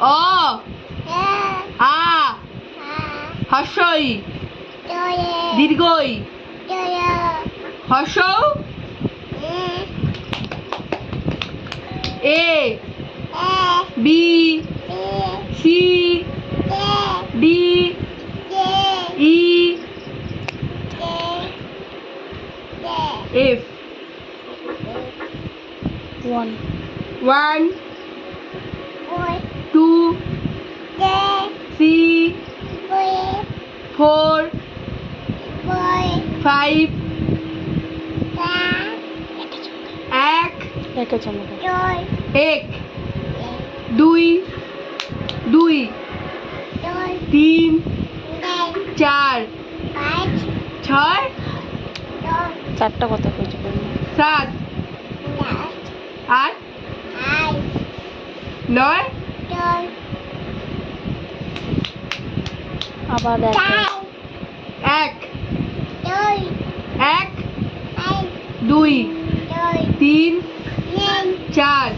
অ আ হর্ষই দীর্ঘই হর্ষৌ A B C D E F 1 1 2 3 4 5 এক একে চমক এক দুই দুই তিন চার ছয় চারটা কথা কইতে পারি সাত আট নয় আবার এক এক দুই তিন চার